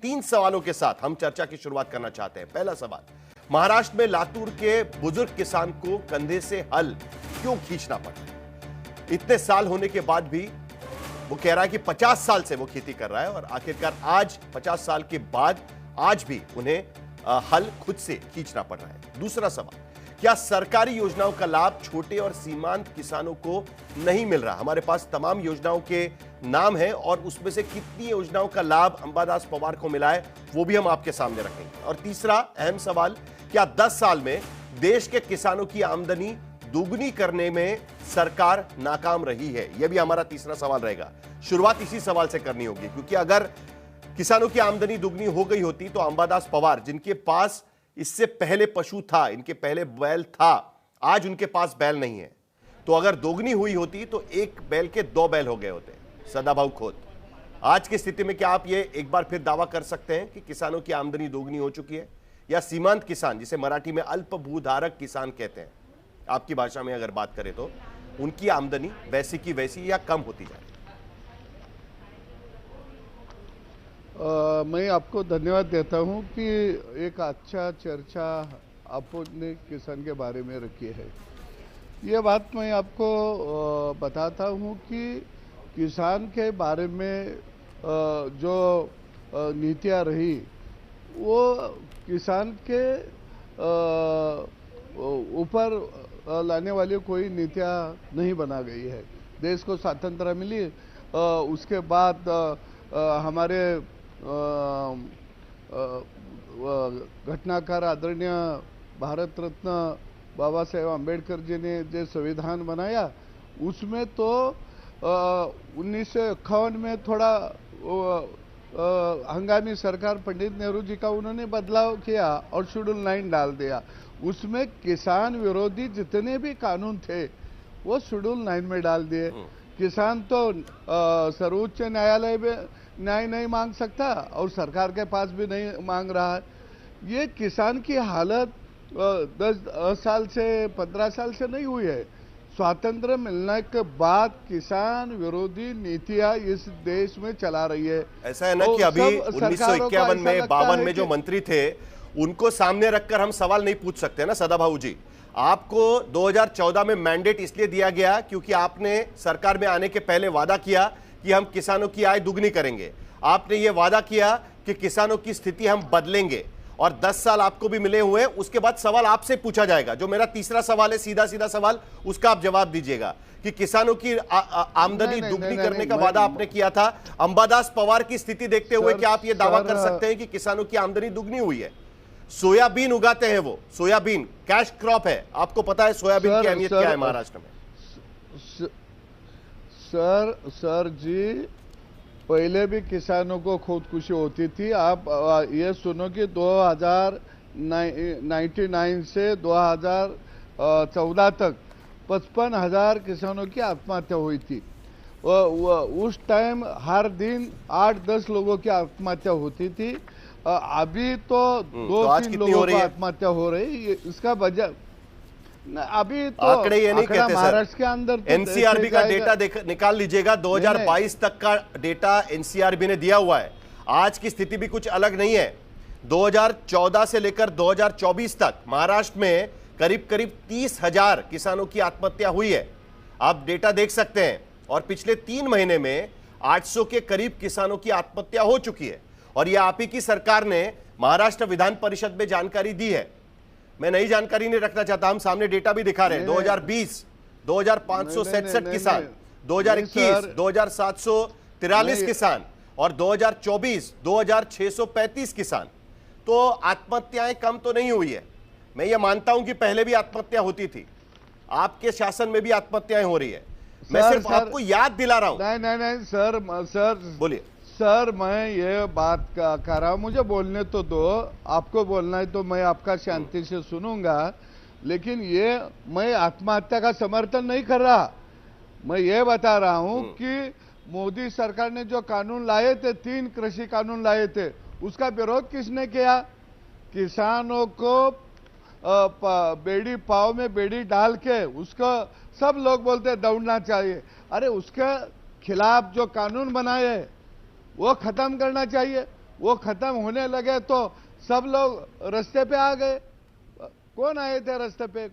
तीन सवालों के साथ हम चर्चा की शुरुआत करना चाहते हैं। पहला सवाल, महाराष्ट्र में लातूर के बुजुर्ग किसान को कंधे से हल क्यों खींचना पड़ा? इतने साल होने के बाद भी वो कह रहा है कि 50 साल से वो खेती कर रहा है और आखिरकार आज 50 साल के बाद आज भी उन्हें हल खुद से खींचना पड़ रहा है। दूसरा सवाल, क्या सरकारी योजनाओं का लाभ छोटे और सीमांत किसानों को नहीं मिल रहा? हमारे पास तमाम योजनाओं के नाम है और उसमें से कितनी योजनाओं का लाभ अंबादास पवार को मिला है वो भी हम आपके सामने रखेंगे। और तीसरा अहम सवाल, क्या 10 साल में देश के किसानों की आमदनी दोगुनी करने में सरकार नाकाम रही है? यह भी हमारा तीसरा सवाल रहेगा। शुरुआत इसी सवाल से करनी होगी, क्योंकि अगर किसानों की आमदनी दुगनी हो गई होती तो अंबादास पवार, जिनके पास इससे पहले पशु था, इनके पहले बैल था, आज उनके पास बैल नहीं है, तो अगर दोगुनी हुई होती तो एक बैल के 2 बैल हो गए होते। सदाभाऊ खोत, आज की स्थिति में क्या आप ये एक बार फिर दावा कर सकते हैं कि किसानों की आमदनी दोगुनी हो चुकी है, या सीमांत किसान, जिसे मराठी में अल्प भूधारक किसान कहते हैं, आपकी भाषा में अगर बात करें तो उनकी आमदनी वैसी की वैसी या कम होती जा रही है? मैं आपको धन्यवाद देता हूं कि एक अच्छा चर्चा आपने किसान के बारे में रखी है। ये बात मैं आपको बताता हूं कि किसान के बारे में जो नीतियां रही वो किसान के ऊपर लाने वाली कोई नीतियां नहीं बना गई है। देश को स्वतंत्रता मिली, उसके बाद हमारे घटनाकार आदरणीय भारत रत्न बाबा साहेब अम्बेडकर जी ने जो संविधान बनाया, उसमें तो 1951 में थोड़ा हंगामी सरकार पंडित नेहरू जी का उन्होंने बदलाव किया और शेड्यूल 9 डाल दिया। उसमें किसान विरोधी जितने भी कानून थे वो शेड्यूल 9 में डाल दिए। किसान तो सर्वोच्च न्यायालय में न्याय नहीं मांग सकता और सरकार के पास भी नहीं मांग रहा है। ये किसान की हालत 10 साल से 15 साल से नहीं हुई है। स्वातंत्र मिलने के बाद किसान विरोधी नीतियां इस देश में चला रही है। ऐसा है ना कि अभी 1951 में 52 में जो मंत्री थे उनको सामने रखकर हम सवाल नहीं पूछ सकते ना सदाभाऊ जी। आपको 2014 में मैंडेट इसलिए दिया गया क्योंकि आपने सरकार में आने के पहले वादा किया कि हम किसानों की आय दुगनी करेंगे। आपने यह वादा किया कि किसानों की स्थिति हम बदलेंगे और 10 साल आपको भी मिले हुए। उसके बाद सवाल आपसे पूछा जाएगा, जो मेरा तीसरा सवाल है, सीधा सीधा सवाल, उसका आप जवाब दीजिएगा कि किसानों की आमदनी दुगनी करने का वादा आपने किया था। अंबादास पवार की स्थिति देखते हुए क्या आप यह दावा कर सकते हैं कि किसानों की आमदनी दुगनी हुई है? सोयाबीन उगाते हैं, वो सोयाबीन कैश क्रॉप है, आपको पता है सोयाबीन की अहमियत क्या है महाराष्ट्र में? सर जी, पहले भी किसानों को खुदकुशी होती थी। आप ये सुनो कि 2099 से 2014 तक 55,000 किसानों की आत्महत्या हुई थी। उस टाइम हर दिन 8-10 लोगों की आत्महत्या होती थी। अभी तो 2-3 लोगों की आत्महत्या हो रही है। इसका वजह अभी तो आंकड़े ये नहीं कहते महाराष्ट्र के अंदर तो एनसीआरबी का डेटा निकाल लीजिएगा। 2022 तक का डेटा एनसीआरबी ने दिया हुआ है। आज की स्थिति भी कुछ अलग नहीं है। 2014 से लेकर 2024 तक महाराष्ट्र में करीब 30,000 किसानों की आत्महत्या हुई है। आप डेटा देख सकते हैं। और पिछले 3 महीने में 800 के करीब किसानों की आत्महत्या हो चुकी है। और यह आप ही की सरकार ने महाराष्ट्र विधान परिषद में जानकारी दी है। मैं नई जानकारी नहीं रखना चाहता, हम सामने डेटा भी दिखा रहे हैं। 2020 2567 किसान, 2021 2743 किसान और 2024 2635 किसान। तो आत्महत्याएं कम तो नहीं हुई है। मैं ये मानता हूं कि पहले भी आत्महत्या होती थी, आपके शासन में भी आत्महत्याएं हो रही है। मैं सिर्फ आपको याद दिला रहा हूं। नहीं सर बोलिए सर, मैं ये बात कर रहा हूँ, मुझे बोलने तो दो। आपको बोलना है तो मैं आपका शांति से सुनूंगा, लेकिन ये मैं आत्महत्या का समर्थन नहीं कर रहा। मैं ये बता रहा हूँ कि मोदी सरकार ने जो कानून लाए थे, 3 कृषि कानून लाए थे, उसका विरोध किसने किया? किसानों को बेड़ी पाव में बेड़ी डाल के उसको सब लोग बोलते दौड़ना चाहिए। अरे उसके खिलाफ जो कानून बनाए वो खत्म करना चाहिए। वो खत्म होने लगे तो सब लोग रास्ते पे आ गए। कौन आए थे रास्ते पे?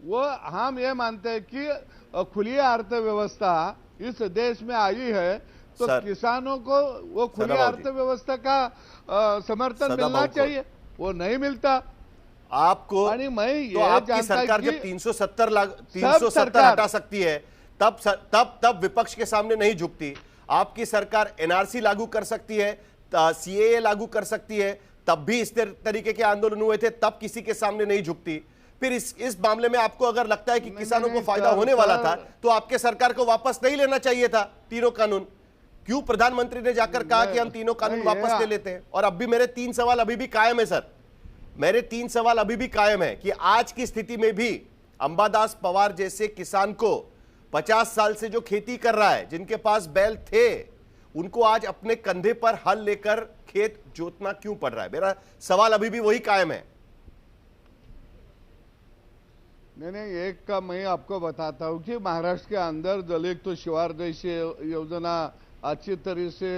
वो हम ये मानते हैं कि खुली अर्थव्यवस्था इस देश में आई है तो किसानों को वो खुली अर्थव्यवस्था का समर्थन मिलना चाहिए, वो नहीं मिलता आपको। मैं तो आपकी सरकार जब 370 हटा सकती है तब विपक्ष के सामने नहीं झुकती। आपकी सरकार एनआरसी लागू कर सकती है, सीएए लागू कर सकती है, तब भी इस तरीके के आंदोलन हुए थे, तब किसी के सामने नहीं झुकती। फिर इस मामले में आपको अगर लगता है कि किसानों को फायदा होने वाला था तो आपके सरकार को वापस नहीं लेना चाहिए था तीनों कानून। क्यों प्रधानमंत्री ने जाकर कहा कि हम तीनों कानून वापस ले लेते हैं? और अब भी मेरे 3 सवाल अभी भी कायम है सर, मेरे 3 सवाल अभी भी कायम है कि आज की स्थिति में भी अंबादास पवार जैसे किसान को 50 साल से जो खेती कर रहा है, जिनके पास बैल थे, उनको आज अपने कंधे पर हल लेकर खेत जोतना क्यों पड़ रहा है? मेरा सवाल अभी भी वही कायम है। नहीं, एक का मैं आपको बताता हूं कि महाराष्ट्र के अंदर दलित तो शिवार जैसे योजना अच्छी तरह से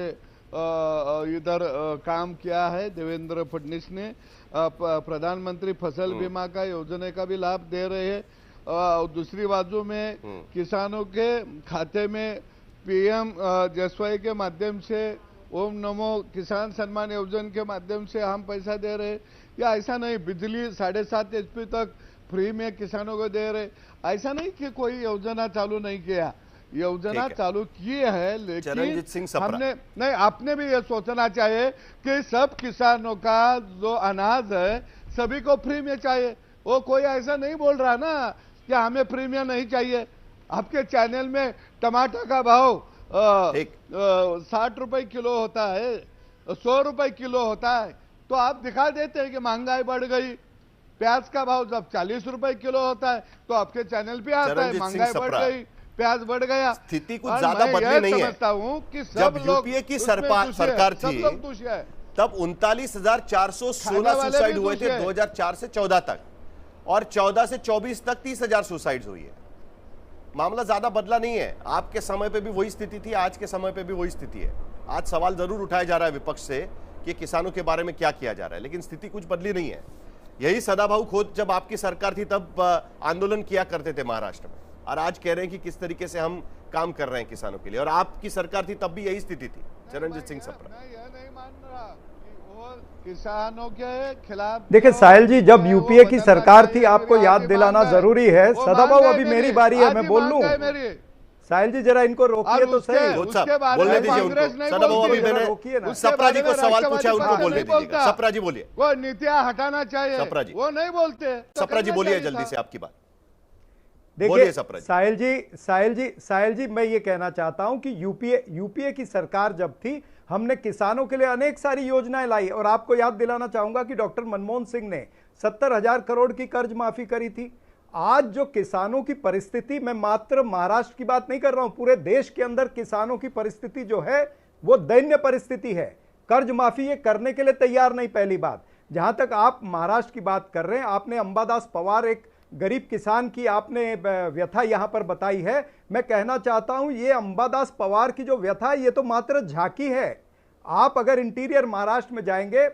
इधर काम किया है देवेंद्र फडणवीस ने। प्रधानमंत्री फसल बीमा का योजना का भी लाभ दे रहे हैं। दूसरी बाजू में किसानों के खाते में पीएम जसवाई के माध्यम से ओम नमो किसान सम्मान योजना के माध्यम से हम पैसा दे रहे हैं। या ऐसा नहीं बिजली 7.5 HP तक फ्री में किसानों को दे रहे, ऐसा नहीं कि कोई योजना चालू नहीं किया, योजना चालू की है। लेकिन हमने नहीं, आपने भी ये सोचना चाहिए कि सब किसानों का जो अनाज है सभी को फ्री में चाहिए। वो कोई ऐसा नहीं बोल रहा ना कि हमें फ्री में नहीं चाहिए। आपके चैनल में टमाटर का भाव 60 रुपए किलो होता है, 100 रुपए किलो होता है, तो आप दिखा देते हैं कि महंगाई बढ़ गई। प्याज का भाव जब 40 रुपए किलो होता है तो आपके चैनल पे आता है महंगाई बढ़ गई, प्याज बढ़ गया। स्थिति कुछ ज्यादा बदली नहीं है। समझता हूं कि जब यूपीए की सरकार थी तब 39,416 सुसाइड हुए थे 2004 से 14 तक, और 14 से 24 तक 30,000 सुसाइड हुई है। मामला ज्यादा बदला नहीं है। आपके समय पे भी वही स्थिति थी, आज के समय पे भी वही स्थिति है। आज सवाल जरूर उठाया जा रहा है विपक्ष से कि किसानों के बारे में क्या किया जा रहा है, लेकिन स्थिति कुछ बदली नहीं है। यही सदाभाऊ खोत जब आपकी सरकार थी तब आंदोलन किया करते थे महाराष्ट्र में, और आज कह रहे हैं कि किस तरीके से हम काम कर रहे हैं किसानों के लिए, और आपकी सरकार थी तब भी यही स्थिति थी। चरणजीत सिंह सप्रा, मैं यह नहीं मान रहा कि वो किसानों के खिलाफ। देखिए साहिल जी, जब यूपीए की सरकार थी, आपको याद दिलाना जरूरी है। सदाभाऊ अभी मेरी बारी है, मैं बोल लूं। साहिल जी जरा इनको रोकिए तो सही। बोलने दीजिए उनको। सदाभाऊ अभी मैंने सप्रा जी को सवाल पूछा, उनको बोलने दीजिए। सप्रा जी बोलिए। वो नीतियां हटाना चाहिए, सप्रा जी वो नहीं बोलते। सप्रा जी बोलिए जल्दी से, आपकी बात। देखिए साहिल जी मैं ये कहना चाहता हूं कि यूपीए की सरकार जब थी, हमने किसानों के लिए अनेक सारी योजनाएं लाई, और आपको याद दिलाना चाहूंगा कि डॉक्टर मनमोहन सिंह ने 70,000 करोड़ की कर्ज माफी करी थी। आज जो किसानों की परिस्थिति, मैं मात्र महाराष्ट्र की बात नहीं कर रहा हूं, पूरे देश के अंदर किसानों की परिस्थिति जो है वो दैन्य परिस्थिति है। कर्ज माफी ये करने के लिए तैयार नहीं। पहली बात, जहां तक आप महाराष्ट्र की बात कर रहे हैं, आपने अंबादास पवार एक गरीब किसान की आपने व्यथा यहां पर बताई है। मैं कहना चाहता हूं ये अंबादास पवार की जो व्यथा है ये तो मात्र झांकी है। आप अगर इंटीरियर महाराष्ट्र में जाएंगे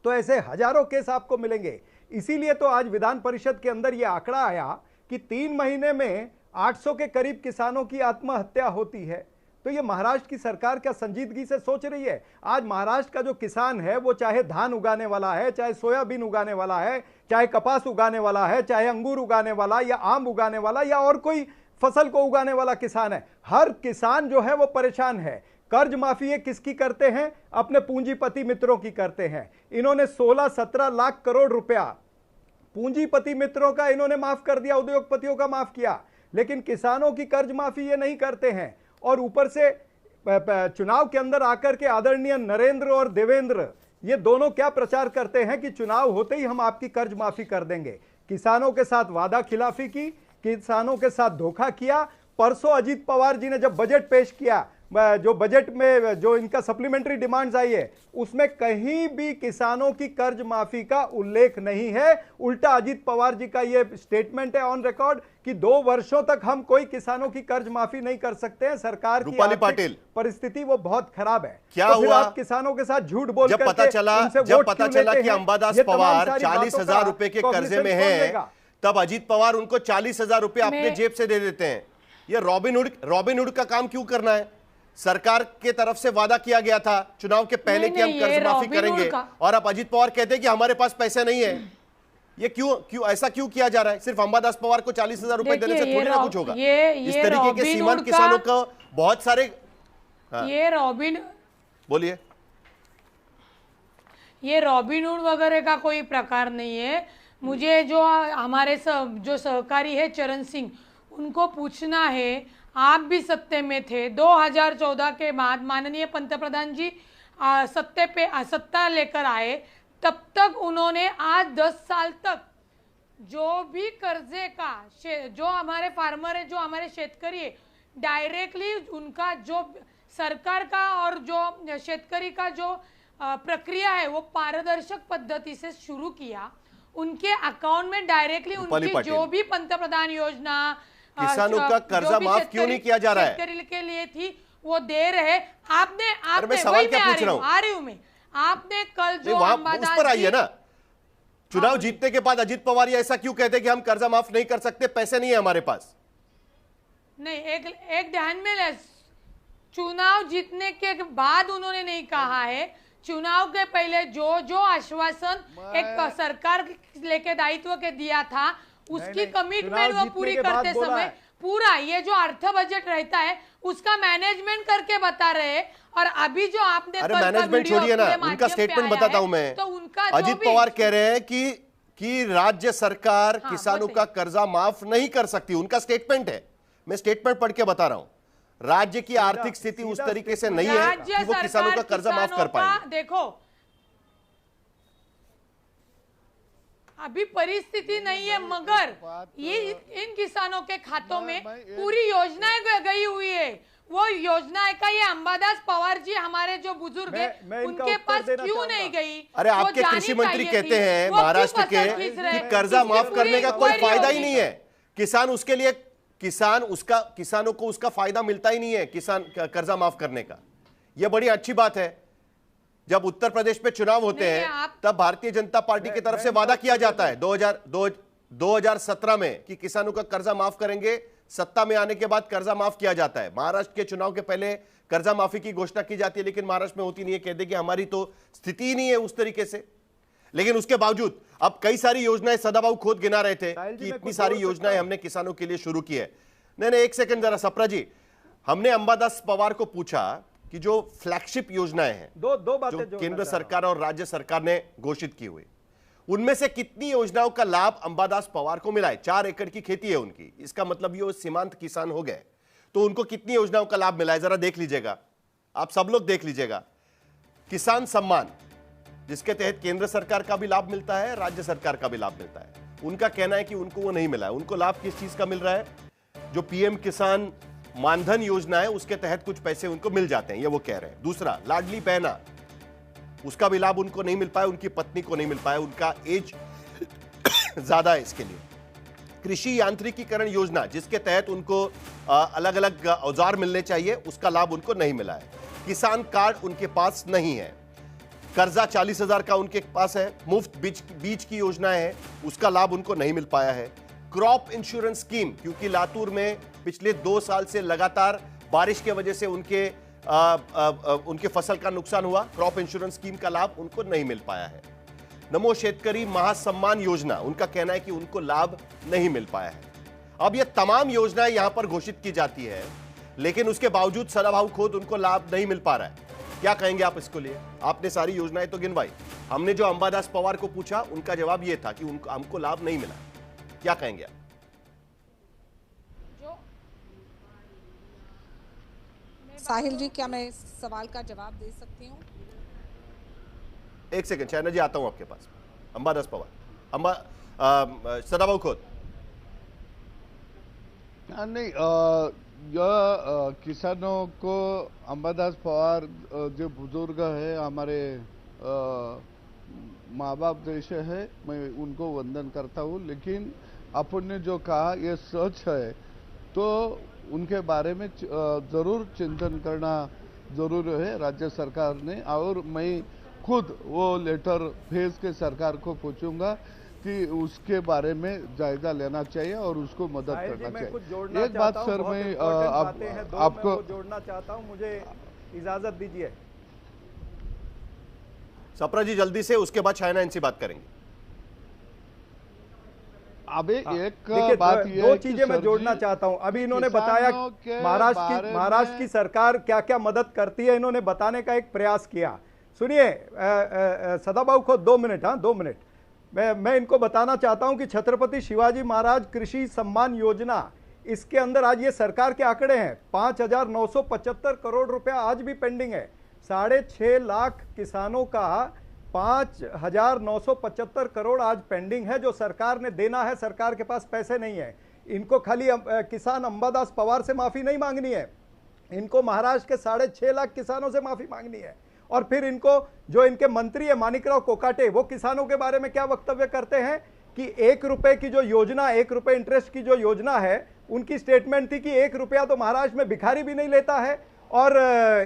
तो ऐसे हजारों केस आपको मिलेंगे। इसीलिए तो आज विधान परिषद के अंदर यह आंकड़ा आया कि 3 महीने में 800 के करीब किसानों की आत्महत्या होती है। तो ये महाराष्ट्र की सरकार क्या संजीदगी से सोच रही है? आज महाराष्ट्र का जो किसान है वो चाहे धान उगाने वाला है, चाहे सोयाबीन उगाने वाला है, चाहे कपास उगाने वाला है, चाहे अंगूर उगाने वाला या आम उगाने वाला या और कोई फसल को उगाने वाला किसान है, हर किसान जो है वो परेशान है। कर्ज माफी ये किसकी करते हैं? अपने पूंजीपति मित्रों की करते हैं। इन्होंने 16-17 लाख करोड़ रुपया पूंजीपति मित्रों का इन्होंने माफ कर दिया, उद्योगपतियों का माफ किया, लेकिन किसानों की कर्ज माफी ये नहीं करते हैं। और ऊपर से चुनाव के अंदर आकर के आदरणीय नरेंद्र और देवेंद्र ये दोनों क्या प्रचार करते हैं कि चुनाव होते ही हम आपकी कर्ज माफी कर देंगे। किसानों के साथ वादा खिलाफी की, किसानों के साथ धोखा किया। परसों अजीत पवार जी ने जब बजट पेश किया जो बजट में जो इनका सप्लीमेंट्री डिमांड्स आई है उसमें कहीं भी किसानों की कर्ज माफी का उल्लेख नहीं है। उल्टा अजीत पवार जी का ये स्टेटमेंट है ऑन रिकॉर्ड कि 2 वर्षों तक हम कोई किसानों की कर्ज माफी नहीं कर सकते हैं, सरकार की रूपाली पाटिल परिस्थिति वो बहुत खराब है। क्या तो हुआ आप किसानों के साथ झूठ बोल जब पता चला कि अंबादास पवार 40,000 रुपए के कर्जे में है, तब अजीत पवार उनको 40,000 रुपए अपने जेब से दे देते हैं। ये रॉबिनहुड का काम क्यों करना है? सरकार के तरफ से वादा किया गया था चुनाव के पहले कि हम कर्ज माफी करेंगे, और अब अजीत पवार कहते हैं कि हमारे पास पैसे नहीं है। ये क्यों ऐसा क्यों किया जा रहा है? सिर्फ अंबादास पवार को 40,000 रुपए देने से थोड़ी ना कुछ होगा। इस तरीके के सीमांत किसानों को बहुत सारे बोलिए, ये रॉबिनहुड वगैरह का कोई प्रकार नहीं है। मुझे जो हमारे जो सहकारी है चरण सिंह, उनको पूछना है, आप भी सत्ते में थे 2014 के बाद, माननीय पंतप्रधान जी सत्ता लेकर आए, तब तक उन्होंने आज 10 साल तक जो भी कर्जे का जो हमारे फार्मर है, जो हमारे शेतकरी है, डायरेक्टली उनका जो सरकार का और जो शेतकरी का जो प्रक्रिया है वो पारदर्शक पद्धति से शुरू किया। उनके अकाउंट में डायरेक्टली उनकी जो भी पंतप्रधान योजना किसानों का कर्जा माफ क्यों नहीं किया जा रहा है? शेतकरी के लिए थी वो दे रहे। आपने सवाल क्या पूछ रहा हूं? आ रही हूं मैं। आपने कल जो उस पर आई है ना, चुनाव जीतने के बाद अजीत पवार ऐसा क्यों कहते हैं कि हम कर्जा माफ नहीं कर सकते, पैसे नहीं है हमारे पास? नहीं, एक ध्यान में ले, चुनाव जीतने के बाद उन्होंने नहीं कहा है। चुनाव के पहले जो आश्वासन एक सरकार लेके दायित्व के दिया था, उसकी कमिटमेंट वो पूरी करते समय पूरा ये जो अर्थ बजट रहता है उसका मैनेजमेंट करके बता रहे हैं। और अभी जो आपने मैनेजमेंट छोड़िए ना, उनका स्टेटमेंट बताता हूं मैं। तो उनका अजीत पवार कह रहे हैं कि राज्य सरकार किसानों का कर्जा माफ नहीं कर सकती, उनका स्टेटमेंट है। मैं स्टेटमेंट पढ़ के बता रहा हूं। राज्य की आर्थिक स्थिति उस तरीके से नहीं है कि वो किसानों का कर्जा माफ कर पाएंगे। देखो, अभी परिस्थिति नहीं है, मगर ये इन किसानों के खातों में पूरी योजनाएं गई हुई है। वो योजना का ये अंबादास पवार जी हमारे जो बुजुर्ग हैं उनके पास क्यों नहीं गई? अरे आपके कृषि मंत्री कहते हैं महाराष्ट्र के कि कर्जा माफ करने का कोई फायदा ही नहीं है। किसान उसके लिए किसानों को उसका फायदा मिलता ही नहीं है किसान कर्जा माफ करने का। यह बड़ी अच्छी बात है। जब उत्तर प्रदेश में चुनाव होते हैं तब भारतीय जनता पार्टी की तरफ से वादा किया जाता है 2017 में कि किसानों का कर्जा माफ करेंगे। सत्ता में आने के बाद कर्जा माफ किया जाता है। महाराष्ट्र के चुनाव के पहले कर्जा माफी की घोषणा की जाती है, लेकिन महाराष्ट्र में होती नहीं है। कहते कि हमारी तो स्थिति ही नहीं है उस तरीके से। लेकिन उसके बावजूद अब कई सारी योजनाएं, सदाबाहु खुद गिना रहे थे कि इतनी सारी योजनाएं हमने किसानों के लिए शुरू की है। नहीं, एक सेकंड जरा सप्रा जी, हमने अंबादास पवार को पूछा कि जो फ्लैगशिप योजनाएं हैं दो बातें जो केंद्र सरकार और राज्य सरकार ने घोषित की हुई, उनमें से कितनी योजनाओं का लाभ अंबादास पवार को मिला है? 4 एकड़ की खेती है उनकी, इसका मतलब ये सीमांत किसान हो गए, तो उनको कितनी योजनाओं का लाभ मिला है जरा देख लीजिएगा, आप सब लोग देख लीजिएगा। किसान सम्मान, जिसके तहत केंद्र सरकार का भी लाभ मिलता है, राज्य सरकार का भी लाभ मिलता है, उनका कहना है कि उनको वो नहीं मिला है। उनको लाभ किस चीज का मिल रहा है? जो पीएम किसान मानधन योजना है उसके तहत कुछ पैसे उनको मिल जाते हैं, ये वो कह रहे हैं। दूसरा, लाडली बहना, उसका भी लाभ उनको नहीं मिल पाया, उनकी पत्नी को नहीं मिल पाया, उनका एज ज्यादा है इसके लिए। कृषि यांत्रिकीकरण योजना, जिसके तहत उनको अलग अलग औजार मिलने चाहिए, उसका लाभ उनको नहीं मिला है। किसान कार्ड उनके पास नहीं है। कर्जा 40,000 का उनके पास है। मुफ्त बीज की योजना है, उसका लाभ उनको नहीं मिल पाया है। क्रॉप इंश्योरेंस स्कीम, क्योंकि लातूर में पिछले 2 साल से लगातार बारिश की वजह से उनके फसल का नुकसान हुआ, क्रॉप इंश्योरेंस स्कीम का लाभ उनको नहीं मिल पाया है। नमो शेतकरी महासम्मान योजना, उनका कहना है कि उनको लाभ नहीं मिल पाया है। अब ये तमाम योजनाएं यहां पर घोषित की जाती है, लेकिन उसके बावजूद सदाभाऊ खुद उनको लाभ नहीं मिल पा रहा है। क्या कहेंगे आप इसको लिए? आपने सारी योजनाएं तो गिनवाई, हमने जो अंबादास पवार को पूछा उनका जवाब यह था कि हमको लाभ नहीं मिला। क्या कहेंगे आप? साहिल जी, क्या मैं सवाल का जवाब दे सकती हूँ? एक सेकंड, चाइना जी आता हूं आपके पास। अंबादास पवार, सदाभाऊ खुद। नहीं, किसानों को अंबादास पवार जो बुजुर्ग है हमारे माँ बाप जैसे है, मैं उनको वंदन करता हूँ। लेकिन अपन ने जो कहा ये सच है, तो उनके बारे में जरूर चिंतन करना जरूर है राज्य सरकार ने। और मैं खुद वो लेटर भेज के सरकार को पूछूंगा कि उसके बारे में जायजा लेना चाहिए और उसको मदद करना चाहिए। एक बात सर, मैं आपको जोड़ना चाहता हूं, मुझे इजाजत दीजिए। सप्रा जी जल्दी से, उसके बाद चाइना इनसे बात करेंगे। अभी एक बात ये दो चीजें मैं जोड़ना चाहता हूं। अभी इन्होंने बताया महाराष्ट्र की सरकार क्या क्या मदद करती है, इन्होंने बताने का एक प्रयास किया। सुनिए सदाबाबू को 2 मिनट, हाँ 2 मिनट मैं इनको बताना चाहता हूं कि छत्रपति शिवाजी महाराज कृषि सम्मान योजना, इसके अंदर आज ये सरकार के आंकड़े हैं 5,975 करोड़ रुपया आज भी पेंडिंग है। 6.5 लाख किसानों का 5,975 करोड़ आज पेंडिंग है जो सरकार ने देना है। सरकार के पास पैसे नहीं है। इनको खाली किसान अंबादास पवार से माफी नहीं मांगनी है, इनको महाराष्ट्र के 6.5 लाख किसानों से माफी मांगनी है। और फिर इनको जो इनके मंत्री है माणिकराव कोकाटे, वो किसानों के बारे में क्या वक्तव्य करते हैं कि 1 रुपए की जो योजना, 1 रुपए इंटरेस्ट की जो योजना है, उनकी स्टेटमेंट थी कि 1 रुपया तो महाराष्ट्र में भिखारी भी नहीं लेता है और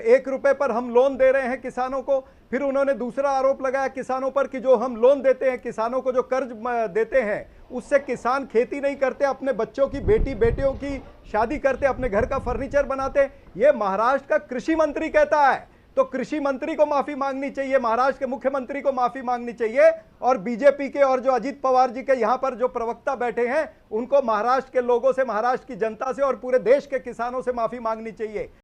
1 रुपए पर हम लोन दे रहे हैं किसानों को। फिर उन्होंने दूसरा आरोप लगाया किसानों पर कि जो हम लोन देते हैं किसानों को, जो कर्ज देते हैं, उससे किसान खेती नहीं करते, अपने बच्चों की बेटियों की शादी करते, अपने घर का फर्नीचर बनाते। ये महाराष्ट्र का कृषि मंत्री कहता है। तो कृषि मंत्री को माफी मांगनी चाहिए, महाराष्ट्र के मुख्यमंत्री को माफी मांगनी चाहिए, और बीजेपी के और जो अजीत पवार जी के यहां पर जो प्रवक्ता बैठे हैं उनको महाराष्ट्र के लोगों से, महाराष्ट्र की जनता से और पूरे देश के किसानों से माफी मांगनी चाहिए।